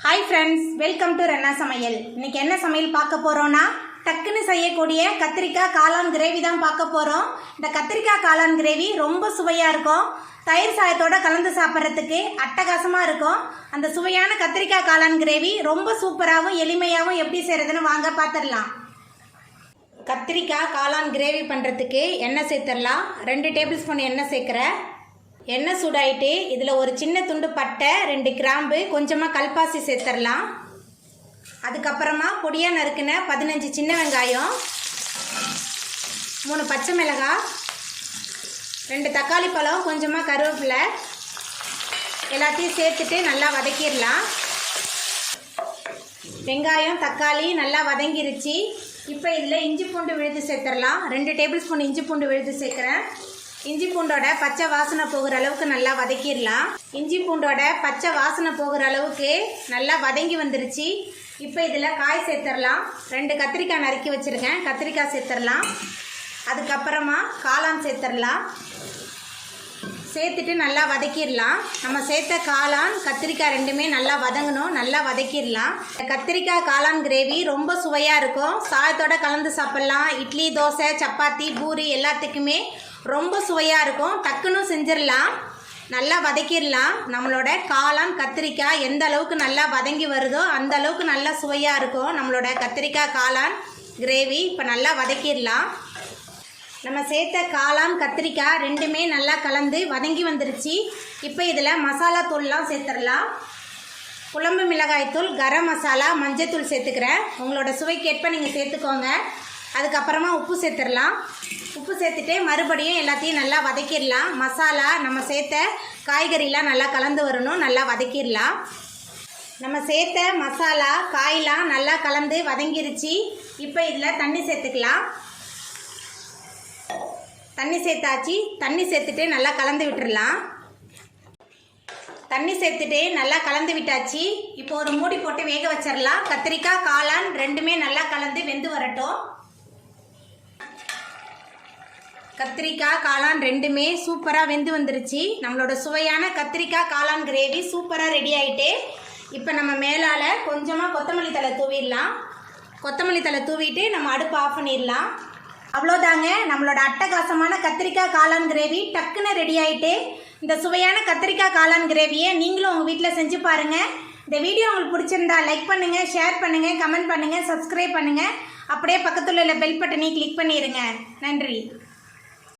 Hi friends welcome to रेन्ना समयल इनके என்ன சமையல் பார்க்க போறோம்னா டக்குன்னு செய்யக்கூடிய கத்திரிக்காய் காளான் கிரேவி தான் பார்க்க போறோம். இந்த கத்திரிக்காய் காளான் கிரேவி ரொம்ப சுவையா இருக்கும். தயிர் சாதத்தோட கலந்து சாப்பிட்றதுக்கு அட்டகாசமா இருக்கும். அந்த சுவையான கத்திரிக்காய் காளான் கிரேவி ரொம்ப சூப்பராகவும் எளிமையாகவும் எப்படி செய்யறதுன்னு வாங்க பார்த்துடலாம். கத்திரிக்காய் காளான் கிரேவி பண்ணுறதுக்கு எண்ணெய் சேர்த்துடலாம். 2 டேபிள் ஸ்பூன் எண்ணெய் சேர்க்குறேன். எண்ணெய் சூடாயிட்டு இதில் ஒரு சின்ன துண்டு பட்டை, 2 கிராம்பு, கொஞ்சமாக கல்பாசி சேர்த்துடலாம். அதுக்கப்புறமா பொடியாக நறுக்கின 15 சின்ன வெங்காயம், 3 பச்சை மிளகாய், 2 தக்காளி பழம், கொஞ்சமாக கருவேப்பிலை எல்லாத்தையும் சேர்த்துட்டு நல்லா வதக்கிடலாம். வெங்காயம் தக்காளி நல்லா வதங்கிருச்சு. இப்போ இதில் இஞ்சி பூண்டு விழுது சேர்த்துடலாம். 2 டேபிள் ஸ்பூன் இஞ்சி பூண்டு விழுது சேர்க்குறேன். இஞ்சி பூண்டோட பச்சை வாசனை போகிற அளவுக்கு நல்லா வதக்கிடலாம். இஞ்சி பூண்டோட பச்சை வாசனை போகிற அளவுக்கு நல்லா வதங்கி வந்துருச்சு. இப்போ இதில் காய் சேர்த்துடலாம். 2 கத்திரிக்காய் நறுக்கி வச்சுருக்கேன், கத்திரிக்காய் சேர்த்துடலாம். அதுக்கப்புறமா காளான் சேர்த்துடலாம். சேர்த்துட்டு நல்லா வதக்கிடலாம். நம்ம சேர்த்த காளான் கத்திரிக்காய் ரெண்டுமே நல்லா வதங்கணும், நல்லா வதக்கிடலாம். கத்திரிக்காய் காளான் கிரேவி ரொம்ப சுவையாக இருக்கும். சாதத்தோட கலந்து சாப்பிட்லாம். இட்லி, தோசை, சப்பாத்தி, பூரி எல்லாத்துக்குமே ரொம்ப சுவையாக இருக்கும். டக்குன்னு செஞ்சிடலாம். நல்லா வதக்கிடலாம். நம்மளோட காளான் கத்திரிக்காய் எந்த அளவுக்கு நல்லா வதங்கி வருதோ அந்த அளவுக்கு நல்லா சுவையாக இருக்கும் நம்மளோட கத்திரிக்காய் காளான் கிரேவி. இப்போ நல்லா வதக்கிடலாம். நம்ம சேர்த்த காளான் கத்திரிக்காய் ரெண்டுமே நல்லா கலந்து வதங்கி வந்துருச்சு. இப்போ இதில் மசாலா தூள்லாம் சேர்த்துடலாம். குழம்பு மிளகாய்த்தூள், கரம் மசாலா, மஞ்சத்தூள் சேர்த்துக்கிறேன். உங்களோட சுவைக்கேற்ப நீங்கள் சேர்த்துக்கோங்க. அதுக்கப்புறமா உப்பு சேர்த்துடலாம். உப்பு சேர்த்துட்டு மறுபடியும் எல்லாத்தையும் நல்லா வதக்கிடலாம். மசாலா நம்ம சேர்த்த காய்கறிலாம் நல்லா கலந்து வரணும், நல்லா வதக்கிடலாம். நம்ம சேர்த்த மசாலா காயெலாம் நல்லா கலந்து வதங்கிருச்சு. இப்போ இதில் தண்ணி சேர்த்துக்கலாம். தண்ணி சேர்த்தாச்சு. தண்ணி சேர்த்துட்டு நல்லா கலந்து விட்டுடலாம். தண்ணி சேர்த்துட்டு நல்லா கலந்து விட்டாச்சு. இப்போ ஒரு மூடி போட்டு வேக வச்சிடலாம். கத்திரிக்காய் காளான் ரெண்டுமே நல்லா கலந்து வெந்து வரட்டும். கத்திரிக்காய் காளான் ரெண்டுமே சூப்பராக வெந்து வந்துருச்சு. நம்மளோட சுவையான கத்திரிக்காய் காளான் கிரேவி சூப்பராக ரெடி ஆகிட்டு இப்போ நம்ம மேலால் கொஞ்சமாக கொத்தமல்லி தழை தூவிடலாம். கொத்தமல்லி தழை தூவிட்டு நம்ம அடுப்பு ஆஃப் பண்ணிடலாம். அவ்வளோதாங்க, நம்மளோட அட்டகாசமான கத்திரிக்காய் காளான் கிரேவி டக்குன்னு ரெடி ஆகிட்டு. இந்த சுவையான கத்திரிக்காய் காளான் கிரேவியை நீங்களும் உங்கள் வீட்டில் செஞ்சு பாருங்கள். இந்த வீடியோ உங்களுக்கு பிடிச்சிருந்தா லைக் பண்ணுங்கள், ஷேர் பண்ணுங்கள், கமெண்ட் பண்ணுங்கள், சப்ஸ்கிரைப் பண்ணுங்கள். அப்படியே பக்கத்தில் உள்ள பெல் பட்டனை கிளிக் பண்ணிடுங்க. நன்றி.